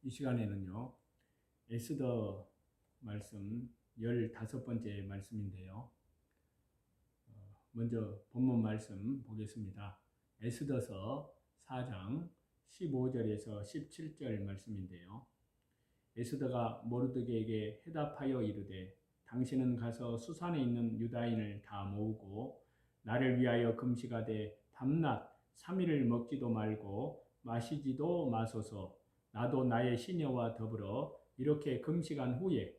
이 시간에는요, 에스더 말씀 15번째 말씀인데요. 먼저 본문 말씀 보겠습니다. 에스더서 4장 15절에서 17절 말씀인데요. 에스더가 모르드게에게 해답하여 이르되 당신은 가서 수산에 있는 유다인을 다 모으고 나를 위하여 금식하되 밤낮 3일을 먹지도 말고 마시지도 마소서. 나도 나의 시녀와 더불어 이렇게 금식한 후에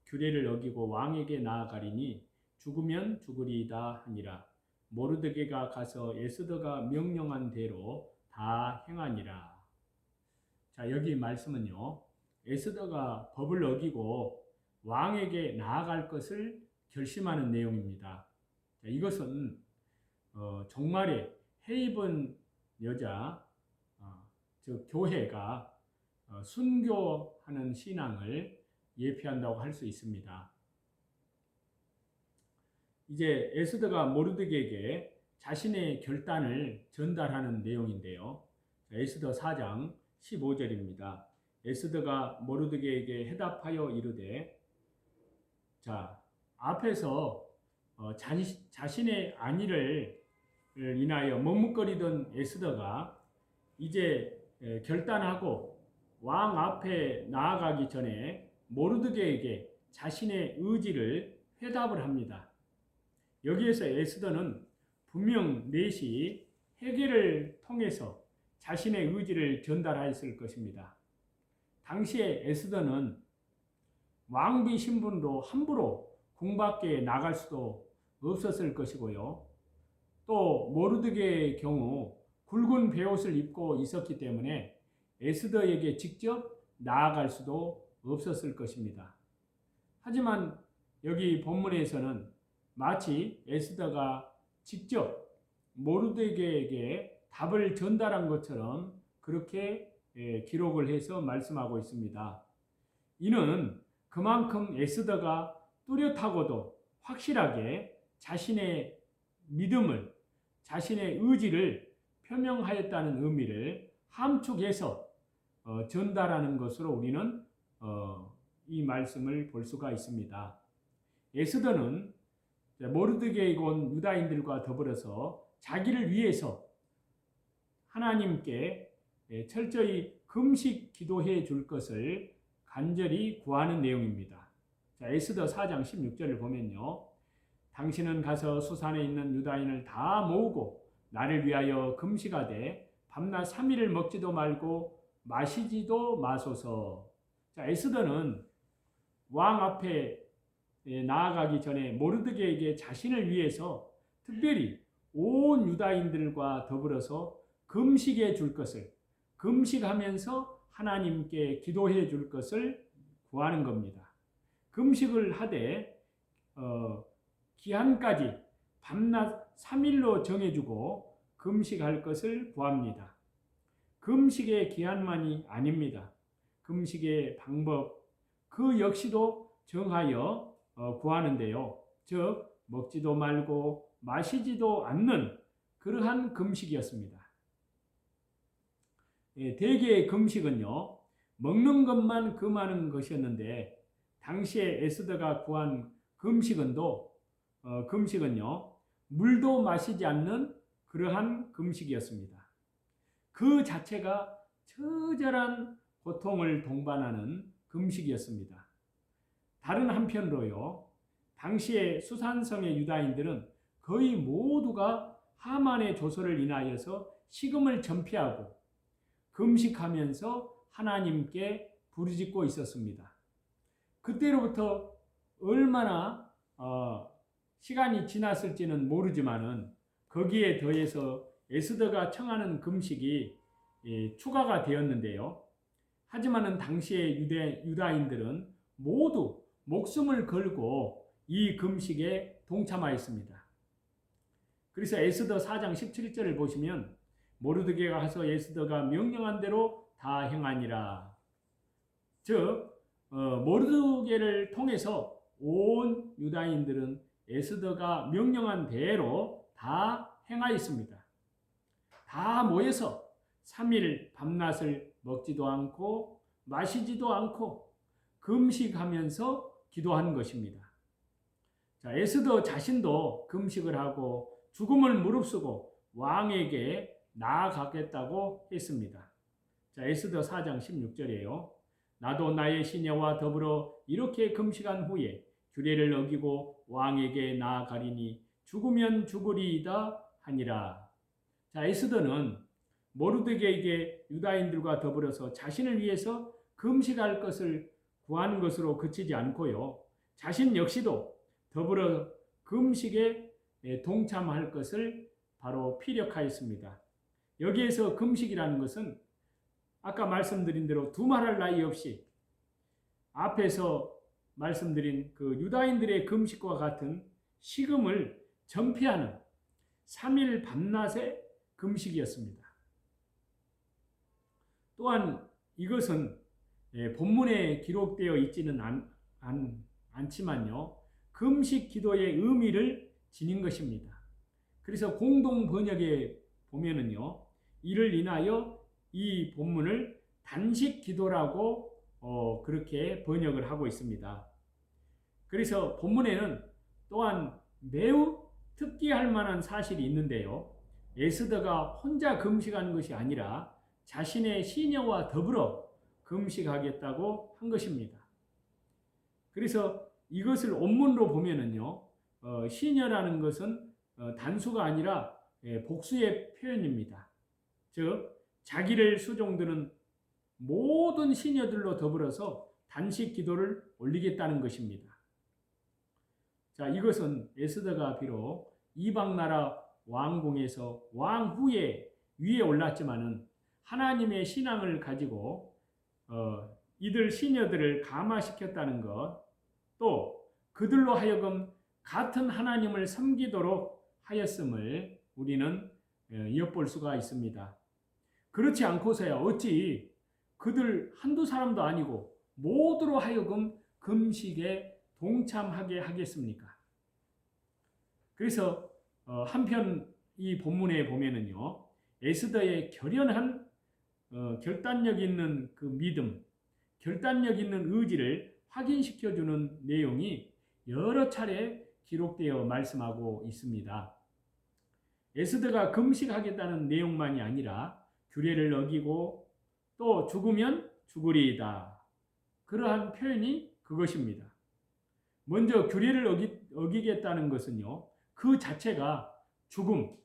규례를 어기고 왕에게 나아가리니 죽으면 죽으리이다 하니라. 모르드게가 가서 에스더가 명령한 대로 다 행하니라. 자, 여기 말씀은요, 에스더가 법을 어기고 왕에게 나아갈 것을 결심하는 내용입니다. 자, 이것은 정말의 해입은 여자, 즉 교회가 순교하는 신앙을 예표한다고 할 수 있습니다. 이제 에스더가 모르드게에게 자신의 결단을 전달하는 내용인데요. 에스더 4장 15절입니다. 에스더가 모르드게에게 해답하여 이르되, 자, 앞에서 자신의 안위를 인하여 머뭇거리던 에스더가 이제 결단하고 왕 앞에 나아가기 전에 모르드게에게 자신의 의지를 회답을 합니다. 여기에서 에스더는 분명 넷이 회개를 통해서 자신의 의지를 전달하였을 것입니다. 당시에 에스더는 왕비 신분으로 함부로 궁 밖에 나갈 수도 없었을 것이고요. 또 모르드게의 경우 굵은 베옷을 입고 있었기 때문에 에스더에게 직접 나아갈 수도 없었을 것입니다. 하지만 여기 본문에서는 마치 에스더가 직접 모르드게에게 답을 전달한 것처럼 그렇게 기록을 해서 말씀하고 있습니다. 이는 그만큼 에스더가 뚜렷하고도 확실하게 자신의 믿음을, 자신의 의지를 표명하였다는 의미를 함축해서 전달하는 것으로 우리는 이 말씀을 볼 수가 있습니다. 에스더는 모르드게이고 온 유다인들과 더불어서 자기를 위해서 하나님께 철저히 금식 기도해 줄 것을 간절히 구하는 내용입니다. 자, 에스더 4장 16절을 보면요. 당신은 가서 수산에 있는 유다인을 다 모으고 나를 위하여 금식하되 밤낮 3일을 먹지도 말고 마시지도 마소서. 자, 에스더는 왕 앞에 나아가기 전에 모르드게에게 자신을 위해서 특별히 온 유다인들과 더불어서 금식해 줄 것을, 금식하면서 하나님께 기도해 줄 것을 구하는 겁니다. 금식을 하되 기한까지 밤낮 3일로 정해주고 금식할 것을 구합니다. 금식의 기한만이 아닙니다. 금식의 방법, 그 역시도 정하여 구하는데요. 즉 먹지도 말고 마시지도 않는 그러한 금식이었습니다. 대개의 금식은요, 먹는 것만 금하는 것이었는데 당시에 에스더가 구한 금식은요, 물도 마시지 않는 그러한 금식이었습니다. 그 자체가 처절한 고통을 동반하는 금식이었습니다. 다른 한편으로요, 당시에 수산성의 유다인들은 거의 모두가 하만의 조서를 인하여서 식음을 전폐하고 금식하면서 하나님께 부르짖고 있었습니다. 그때로부터 얼마나 시간이 지났을지는 모르지만은 거기에 더해서 에스더가 청하는 금식이 추가가 되었는데요. 하지만은 당시의 유다인들은 모두 목숨을 걸고 이 금식에 동참하였습니다. 그래서 에스더 4장 17절을 보시면 모르드게가 가서 에스더가 명령한 대로 다 행하니라. 즉 모르드게를 통해서 온 유다인들은 에스더가 명령한 대로 다 행하였습니다. 다 모여서 3일 밤낮을 먹지도 않고 마시지도 않고 금식하면서 기도한 것입니다. 자, 에스더 자신도 금식을 하고 죽음을 무릅쓰고 왕에게 나아가겠다고 했습니다. 자, 에스더 4장 16절이에요. 나도 나의 시녀와 더불어 이렇게 금식한 후에 규례를 어기고 왕에게 나아가리니 죽으면 죽으리이다 하니라. 자, 에스더는 모르드게에게 유다인들과 더불어서 자신을 위해서 금식할 것을 구한 것으로 그치지 않고요. 자신 역시도 더불어 금식에 동참할 것을 바로 피력하였습니다. 여기에서 금식이라는 것은 아까 말씀드린 대로 두말할 나위 없이 앞에서 말씀드린 그 유다인들의 금식과 같은 식음을 전폐하는 3일 밤낮의 금식이었습니다. 또한 이것은 본문에 기록되어 있지는 않지만요. 금식 기도의 의미를 지닌 것입니다. 그래서 공동 번역에 보면은요. 이를 인하여 이 본문을 단식 기도라고 그렇게 번역을 하고 있습니다. 그래서 본문에는 또한 매우 특기할 만한 사실이 있는데요. 에스더가 혼자 금식하는 것이 아니라 자신의 시녀와 더불어 금식하겠다고 한 것입니다. 그래서 이것을 원문으로 보면은요, 시녀라는 것은 단수가 아니라 복수의 표현입니다. 즉, 자기를 수종드는 모든 시녀들로 더불어서 단식 기도를 올리겠다는 것입니다. 자, 이것은 에스더가 비록 이방나라 왕궁에서 왕후에 위에 올랐지만은 하나님의 신앙을 가지고 이들 시녀들을 감화시켰다는 것, 또 그들로 하여금 같은 하나님을 섬기도록 하였음을 우리는 엿볼 수가 있습니다. 그렇지 않고서야 어찌 그들 한두 사람도 아니고 모두로 하여금 금식에 동참하게 하겠습니까? 그래서 한편 이 본문에 보면은요, 에스더의 결연한 결단력 있는 그 믿음, 결단력 있는 의지를 확인시켜주는 내용이 여러 차례 기록되어 말씀하고 있습니다. 에스더가 금식하겠다는 내용만이 아니라 규례를 어기고 또 죽으면 죽으리이다. 그러한 표현이 그것입니다. 먼저 규례를 어기겠다는 것은요, 그 자체가 죽음,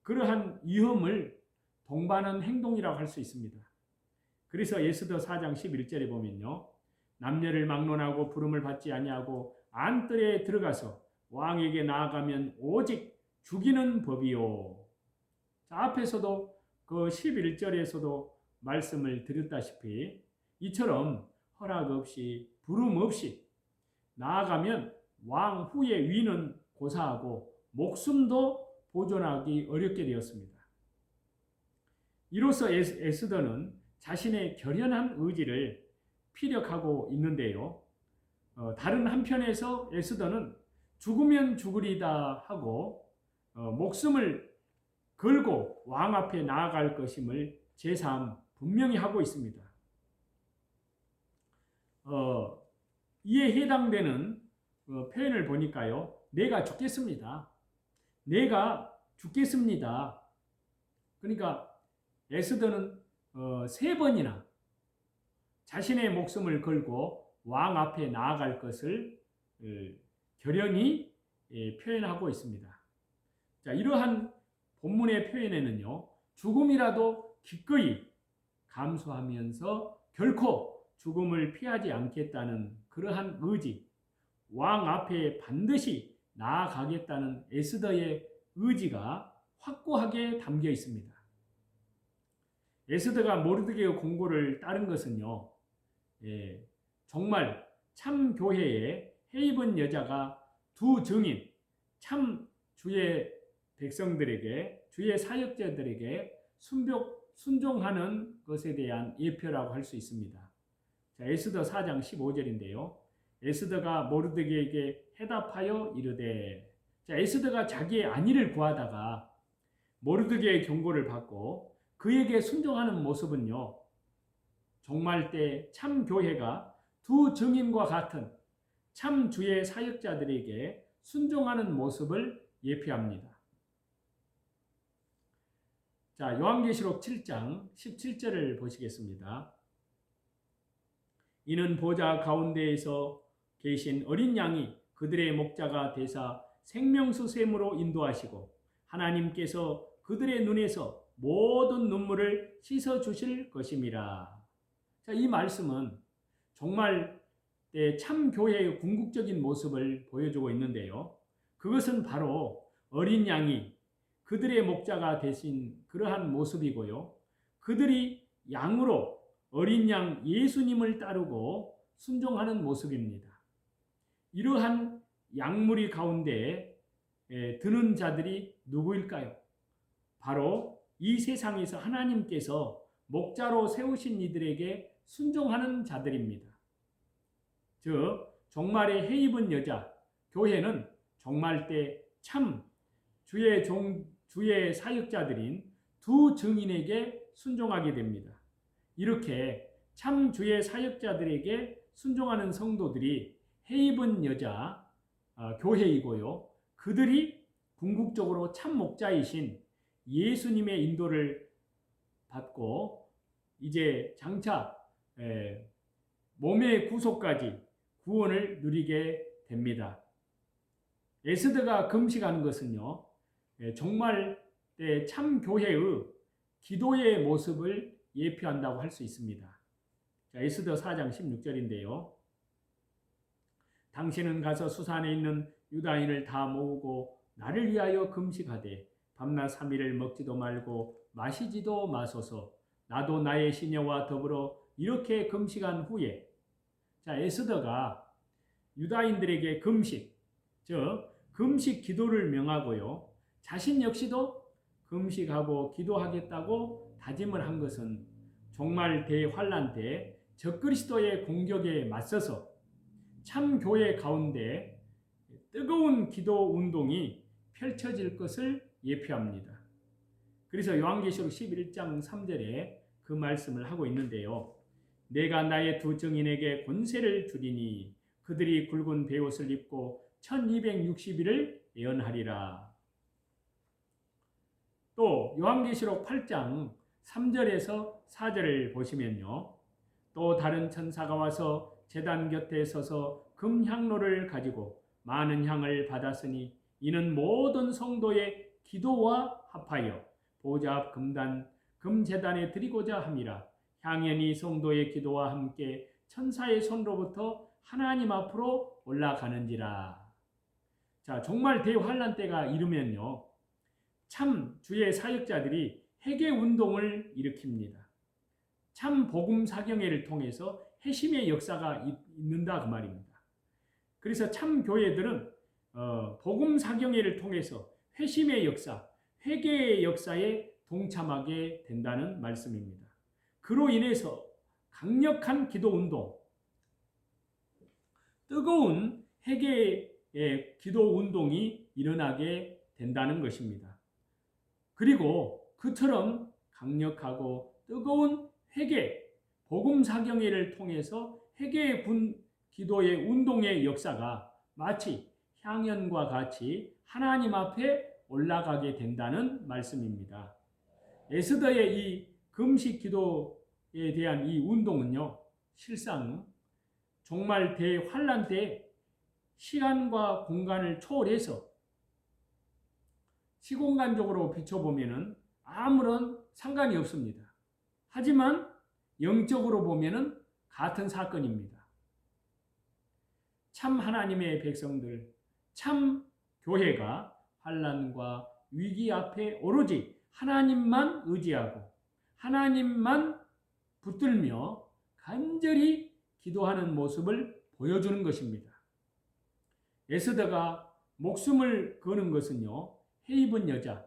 그러한 위험을 동반한 행동이라고 할 수 있습니다. 그래서 에스더 4장 11절에 보면요, 남녀를 막론하고 부름을 받지 아니하고 안뜰에 들어가서 왕에게 나아가면 오직 죽이는 법이요. 자, 앞에서도 그 11절에서도 말씀을 드렸다시피 이처럼 허락 없이 부름 없이 나아가면 왕 후의 위는 고사하고 목숨도 보존하기 어렵게 되었습니다. 이로써 에스더는 자신의 결연한 의지를 피력하고 있는데요. 다른 한편에서 에스더는 죽으면 죽으리다 하고 목숨을 걸고 왕 앞에 나아갈 것임을 제삼 분명히 하고 있습니다. 이에 해당되는 표현을 보니까요. 내가 죽겠습니다. 내가 죽겠습니다. 그러니까 에스더는 3번이나 자신의 목숨을 걸고 왕 앞에 나아갈 것을 결연히 표현하고 있습니다. 자, 이러한 본문의 표현에는요, 죽음이라도 기꺼이 감수하면서 결코 죽음을 피하지 않겠다는 그러한 의지, 왕 앞에 반드시 나아가겠다는 에스더의 의지가 확고하게 담겨 있습니다. 에스더가 모르드게의 공고를 따른 것은요, 정말 참 교회에 해입은 여자가 두 증인, 참 주의 백성들에게, 주의 사역자들에게 순종하는 것에 대한 예표라고 할 수 있습니다. 자, 에스더 4장 15절인데요. 에스더가 모르드게에게 해답하여 이르되, 자, 에스더가 자기의 안위를 구하다가 모르드게의 경고를 받고 그에게 순종하는 모습은요, 종말 때 참 교회가 두 증인과 같은 참 주의 사역자들에게 순종하는 모습을 예표합니다. 자, 요한계시록 7장 17절을 보시겠습니다. 이는 보좌 가운데에서 계신 어린 양이 그들의 목자가 되사 생명수 샘으로 인도하시고 하나님께서 그들의 눈에서 모든 눈물을 씻어 주실 것임이라. 자, 이 말씀은 정말 참 교회의 궁극적인 모습을 보여주고 있는데요. 그것은 바로 어린 양이 그들의 목자가 되신 그러한 모습이고요. 그들이 양으로 어린 양 예수님을 따르고 순종하는 모습입니다. 이러한 양무리 가운데 드는 자들이 누구일까요? 바로 이 세상에서 하나님께서 목자로 세우신 이들에게 순종하는 자들입니다. 즉 종말에 해 입은 여자 교회는 종말 때 참 주의 사역자들인 두 증인에게 순종하게 됩니다. 이렇게 참 주의 사역자들에게 순종하는 성도들이 해 입은 여자 교회이고요. 그들이 궁극적으로 참 목자이신 예수님의 인도를 받고 이제 장차 몸의 구속까지 구원을 누리게 됩니다. 에스더가 금식하는 것은요, 정말 참 교회의 기도의 모습을 예표한다고 할 수 있습니다. 자, 에스더 4장 16절인데요. 당신은 가서 수산에 있는 유다인을 다 모으고 나를 위하여 금식하되 밤낮 3일을 먹지도 말고 마시지도 마소서. 나도 나의 시녀와 더불어 이렇게 금식한 후에, 자, 에스더가 유다인들에게 금식, 즉 금식 기도를 명하고요. 자신 역시도 금식하고 기도하겠다고 다짐을 한 것은 종말 대환란 때 적그리스도의 공격에 맞서서 참 교회 가운데 뜨거운 기도 운동이 펼쳐질 것을 예표합니다. 그래서 요한계시록 11장 3절에 그 말씀을 하고 있는데요. 내가 나의 두 증인에게 권세를 주리니 그들이 굵은 베옷을 입고 1260일을 예언하리라. 또 요한계시록 8장 3절에서 4절을 보시면요. 또 다른 천사가 와서 제단 곁에 서서 금향로를 가지고 많은 향을 받았으니 이는 모든 성도의 기도와 합하여 보좌 앞 금제단에 드리고자 함이라. 향연이 성도의 기도와 함께 천사의 손로부터 하나님 앞으로 올라가는지라. 자, 정말 대환란 때가 이르면요, 참 주의 사역자들이 회개 운동을 일으킵니다. 참 복음 사경회를 통해서 회심의 역사가 있는다 그 말입니다. 그래서 참 교회들은 복음 사경회를 통해서 회심의 역사, 회개의 역사에 동참하게 된다는 말씀입니다. 그로 인해서 강력한 기도 운동, 뜨거운 회개의 기도 운동이 일어나게 된다는 것입니다. 그리고 그처럼 강력하고 뜨거운 회개, 복음 사경회를 통해서 회개의 기도의 운동의 역사가 마치 향연과 같이 하나님 앞에 올라가게 된다는 말씀입니다. 에스더의 이 금식 기도에 대한 이 운동은요, 실상 정말 대환란 때 시간과 공간을 초월해서 시공간적으로 비춰보면은 아무런 상관이 없습니다. 하지만 영적으로 보면은 같은 사건입니다. 참 하나님의 백성들, 참 교회가 환난과 위기 앞에 오로지 하나님만 의지하고 하나님만 붙들며 간절히 기도하는 모습을 보여주는 것입니다. 에스더가 목숨을 거는 것은요, 해 입은 여자,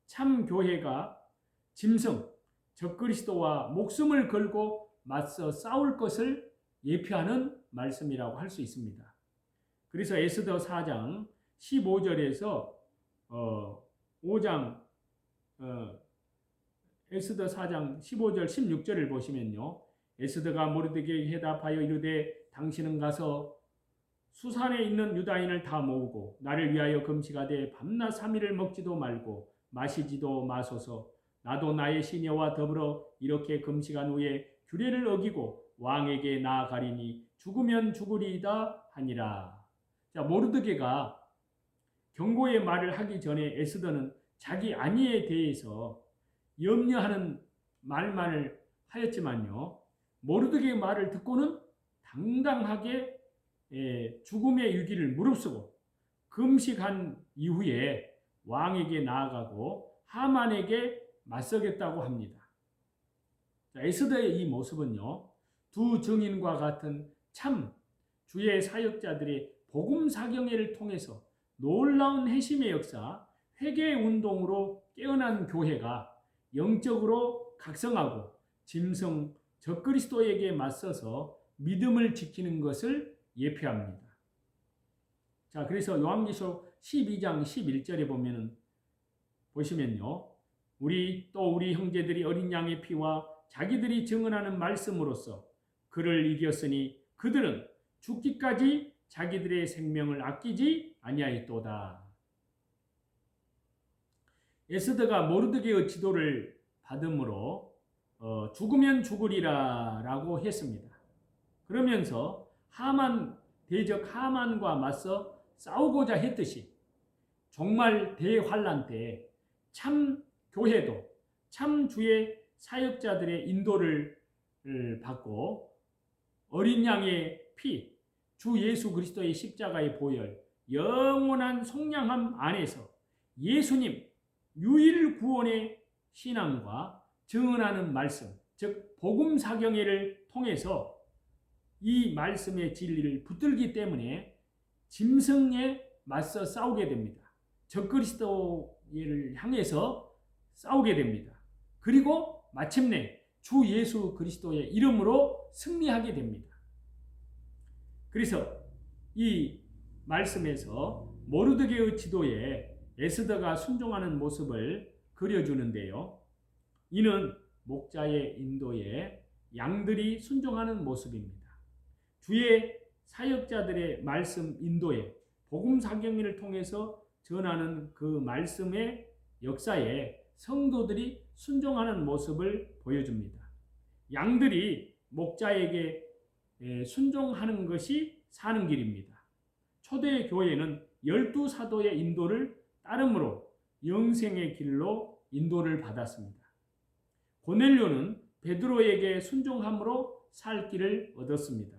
참 교회가 짐승, 적그리스도와 목숨을 걸고 맞서 싸울 것을 예표하는 말씀이라고 할 수 있습니다. 그래서 에스더 4장 15절에서 5장 에스더 4장 15절 16절을 보시면요. 에스더가 모르드게에게 해답하여 이르되 당신은 가서 수산에 있는 유다인을 다 모으고 나를 위하여 금식하되 밤낮 3일을 먹지도 말고 마시지도 마소서. 나도 나의 시녀와 더불어 이렇게 금식한 후에 규례를 어기고 왕에게 나아가리니 죽으면 죽으리이다 하니라. 자, 모르드게가 경고의 말을 하기 전에 에스더는 자기 아내에 대해서 염려하는 말만을 하였지만요, 모르드게의 말을 듣고는 당당하게 죽음의 위기를 무릅쓰고 금식한 이후에 왕에게 나아가고 하만에게 맞서겠다고 합니다. 자, 에스더의 이 모습은요, 두 증인과 같은 참 주의 사역자들의 복음 사경회를 통해서 놀라운 회심의 역사, 회개의 운동으로 깨어난 교회가 영적으로 각성하고 짐승 적그리스도에게 맞서서 믿음을 지키는 것을 예표합니다. 자, 그래서 요한계시록 12장 11절에 보시면요, 우리 형제들이 어린 양의 피와 자기들이 증언하는 말씀으로써 그를 이겼으니 그들은 죽기까지 자기들의 생명을 아끼지 아니하였도다. 에스더가 모르드게의 지도를 받음으로 죽으면 죽으리라 라고 했습니다. 그러면서 대적 하만과 맞서 싸우고자 했듯이 정말 대환란 때 참 교회도 참 주의 사역자들의 인도를 받고 어린 양의 피, 주 예수 그리스도의 십자가의 보혈, 영원한 속량함 안에서 예수님 유일 구원의 신앙과 증언하는 말씀, 즉 복음 사경회를 통해서 이 말씀의 진리를 붙들기 때문에 짐승에 맞서 싸우게 됩니다. 적그리스도를 향해서 싸우게 됩니다. 그리고 마침내 주 예수 그리스도의 이름으로 승리하게 됩니다. 그래서 이 말씀에서 모르드게의 지도에 에스더가 순종하는 모습을 그려주는데요. 이는 목자의 인도에 양들이 순종하는 모습입니다. 주의 사역자들의 말씀 인도에 복음 사경회를 통해서 전하는 그 말씀의 역사에 성도들이 순종하는 모습을 보여줍니다. 양들이 목자에게 순종하는 것이 사는 길입니다. 초대 교회는 12사도의 인도를 따름으로 영생의 길로 인도를 받았습니다. 고넬료는 베드로에게 순종함으로 살 길을 얻었습니다.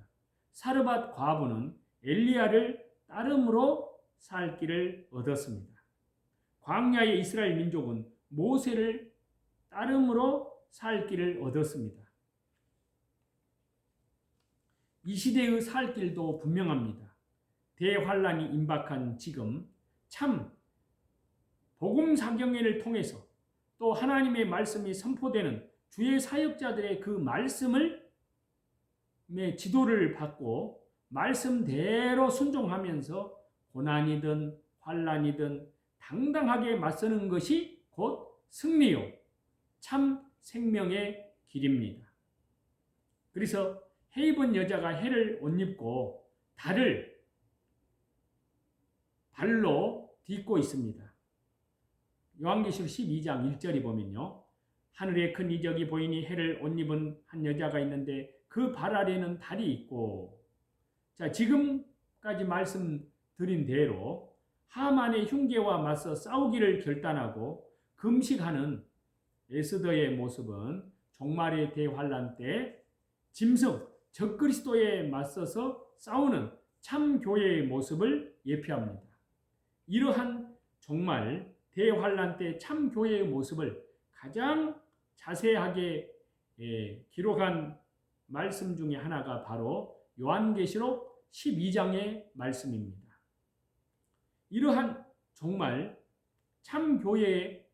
사르밧 과부는 엘리야를 따름으로 살 길을 얻었습니다. 광야의 이스라엘 민족은 모세를 따름으로 살 길을 얻었습니다. 이 시대의 살 길도 분명합니다. 대환란이 임박한 지금 참 복음 사경회를 통해서 또 하나님의 말씀이 선포되는 주의 사역자들의 그 말씀을 지도를 받고 말씀대로 순종하면서 고난이든 환란이든 당당하게 맞서는 것이 곧 승리요 참 생명의 길입니다. 그래서 해 입은 여자가 해를 옷 입고 달을 발로 딛고 있습니다. 요한계시록 12장 1절에 보면요, 하늘에 큰 이적이 보이니 해를 옷 입은 한 여자가 있는데 그 발 아래는 달이 있고, 자, 지금까지 말씀드린 대로 하만의 흉계와 맞서 싸우기를 결단하고 금식하는 에스더의 모습은 종말의 대환란 때 짐승 적그리스도에 맞서서 싸우는 참 교회의 모습을 예표합니다. 이러한 종말 대환란 때 참 교회의 모습을 가장 자세하게 기록한 말씀 중에 하나가 바로 요한계시록 12장의 말씀입니다. 이러한 정말 참 교회의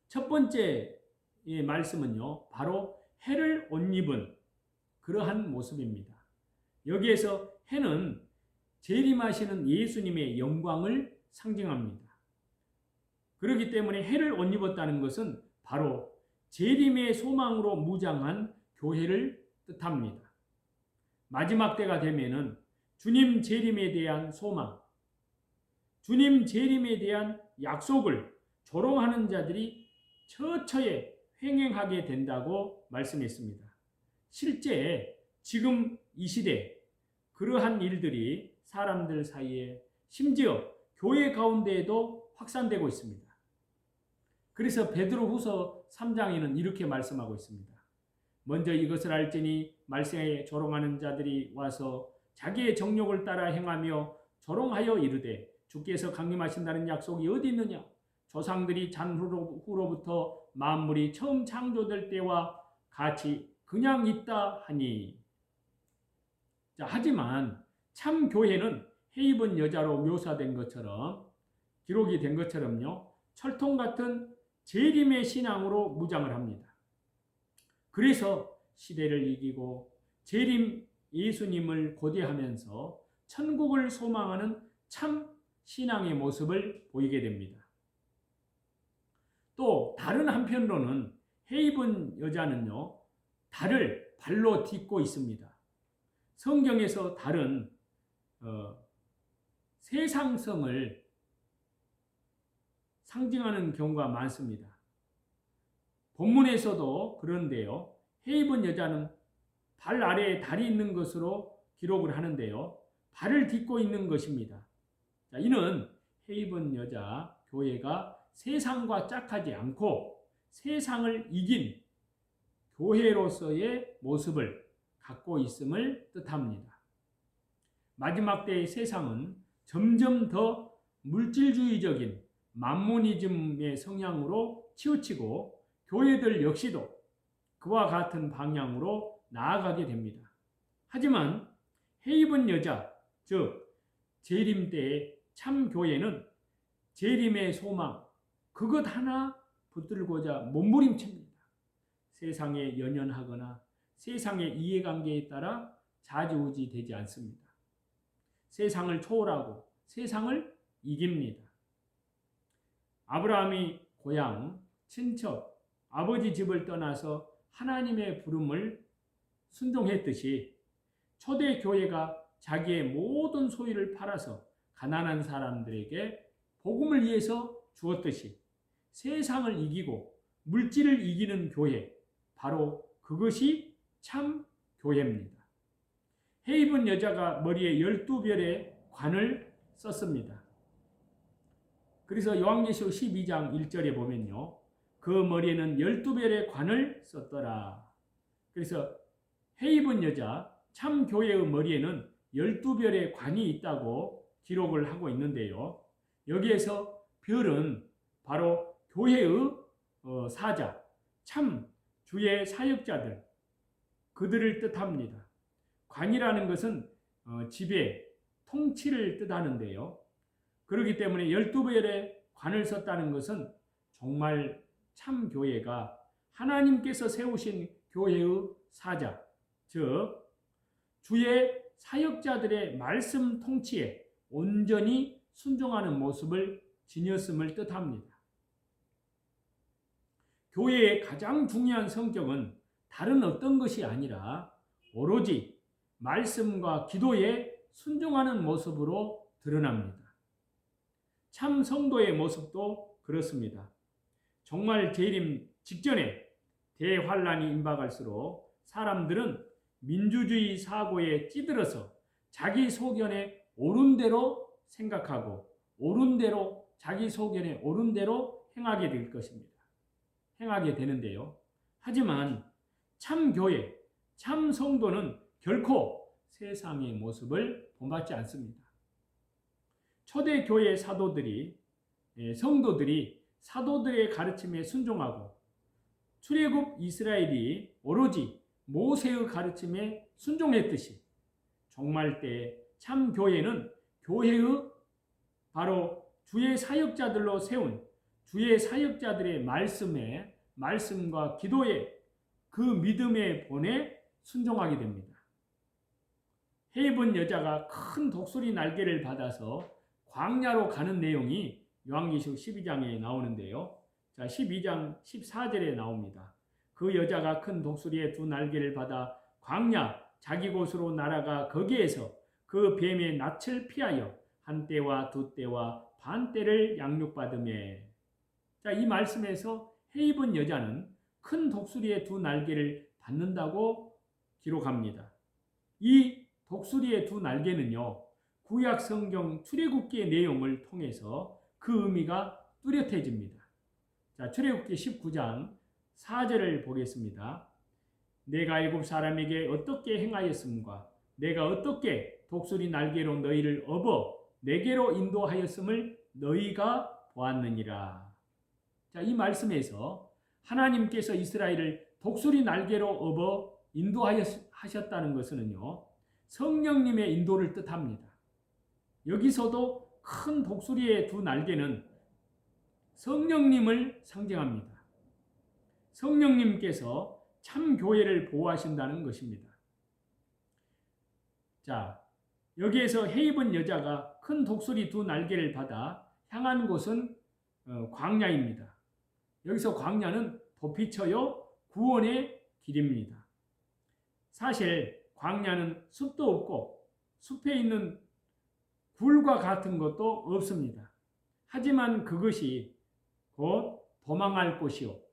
첫 번째 말씀은요, 바로 해를 옷 입은 그러한 모습입니다. 여기에서 해는 재림하시는 예수님의 영광을 상징합니다. 그렇기 때문에 해를 옷 입었다는 것은 바로 재림의 소망으로 무장한 교회를 뜻합니다. 마지막 때가 되면은 주님 재림에 대한 소망, 주님 재림에 대한 약속을 조롱하는 자들이 처처에 횡행하게 된다고 말씀했습니다. 실제 지금 이 시대 그러한 일들이 사람들 사이에 심지어 교회 가운데에도 확산되고 있습니다. 그래서 베드로후서 3장에는 이렇게 말씀하고 있습니다. 먼저 이것을 알지니 말세에 조롱하는 자들이 와서 자기의 정욕을 따라 행하며 조롱하여 이르되 주께서 강림하신다는 약속이 어디 있느냐? 조상들이 잔후로부터 만물이 처음 창조될 때와 같이 그냥 있다 하니. 자, 하지만 참 교회는 해입은 여자로 묘사된 것처럼 기록이 된 것처럼요. 철통 같은 재림의 신앙으로 무장을 합니다. 그래서 시대를 이기고 재림 예수님을 고대하면서 천국을 소망하는 참 신앙의 모습을 보이게 됩니다. 또 다른 한편으로는 해입은 여자는요, 달을 발로 딛고 있습니다. 성경에서 달은 세상성을 상징하는 경우가 많습니다. 본문에서도 그런데요, 해입은 여자는 발 아래에 달이 있는 것으로 기록을 하는데요, 발을 딛고 있는 것입니다. 자, 이는 해입은 여자 교회가 세상과 짝하지 않고 세상을 이긴 교회로서의 모습을 갖고 있음을 뜻합니다. 마지막 때의 세상은 점점 더 물질주의적인 만모니즘의 성향으로 치우치고 교회들 역시도 그와 같은 방향으로 나아가게 됩니다. 하지만 해입은 여자, 즉 재림 때의 참 교회는 재림의 소망, 그것 하나 붙들고자 몸부림칩니다. 세상에 연연하거나 세상의 이해관계에 따라 좌지우지 되지 않습니다. 세상을 초월하고 세상을 이깁니다. 아브라함이 고향, 친척, 아버지 집을 떠나서 하나님의 부름을 순종했듯이 초대교회가 자기의 모든 소유를 팔아서 가난한 사람들에게 복음을 위해서 주었듯이 세상을 이기고 물질을 이기는 교회, 바로 그것이 참 교회입니다. 해입은 여자가 머리에 12별의 관을 썼습니다. 그래서 요한계시록 12장 1절에 보면요, 그 머리에는 12별의 관을 썼더라. 그래서 해입은 여자, 참 교회의 머리에는 12별의 관이 있다고 기록을 하고 있는데요, 여기에서 별은 바로 교회의 사자, 참 주의 사역자들, 그들을 뜻합니다. 관이라는 것은 지배, 통치를 뜻하는데요, 그렇기 때문에 12별의 관을 썼다는 것은 정말 참 교회가 하나님께서 세우신 교회의 사자, 즉 주의 사역자들의 말씀 통치에 온전히 순종하는 모습을 지녔음을 뜻합니다. 교회의 가장 중요한 성격은 다른 어떤 것이 아니라 오로지 말씀과 기도에 순종하는 모습으로 드러납니다. 참 성도의 모습도 그렇습니다. 정말 재림 직전에 대환란이 임박할수록 사람들은 민주주의 사고에 찌들어서 자기 소견에 옳은 대로 생각하고 옳은 대로 자기 소견에 옳은 대로 행하게 될 것입니다. 행하게 되는데요. 하지만 참 교회, 참 성도는 결코 세상의 모습을 본받지 않습니다. 초대교회 성도들이 사도들의 가르침에 순종하고 출애굽 이스라엘이 오로지 모세의 가르침에 순종했듯이 정말 때 참 교회는 교회의 바로 주의 사역자들로 세운 주의 사역자들의 말씀과 기도에 그 믿음의 본에 순종하게 됩니다. 해입은 여자가 큰 독수리 날개를 받아서 광야로 가는 내용이 요한계시록 12장에 나오는데요. 자, 12장 14절에 나옵니다. 그 여자가 큰 독수리의 두 날개를 받아 광야 자기 곳으로 날아가 거기에서 그 뱀의 낯을 피하여 한 때와 두 때와 반 때를 양육받으매. 자, 이 말씀에서 해 입은 여자는 큰 독수리의 두 날개를 받는다고 기록합니다. 이 독수리의 두 날개는요, 구약 성경 출애굽기의 내용을 통해서 그 의미가 뚜렷해집니다. 자, 출애굽기 19장 4절을 보겠습니다. 내가 애굽 사람에게 어떻게 행하였음과 내가 어떻게 독수리 날개로 너희를 업어 내게로 인도하였음을 너희가 보았느니라. 자, 이 말씀에서 하나님께서 이스라엘을 독수리 날개로 업어 인도하셨다는 것은요, 성령님의 인도를 뜻합니다. 여기서도 큰 독수리의 두 날개는 성령님을 상징합니다. 성령님께서 참 교회를 보호하신다는 것입니다. 자, 여기에서 해 입은 여자가 큰 독수리 두 날개를 받아 향한 곳은 광야입니다. 여기서 광야는 도피처요 구원의 길입니다. 사실 광야는 숲도 없고 숲에 있는 굴과 같은 것도 없습니다. 하지만 그것이 곧 도망할 곳이요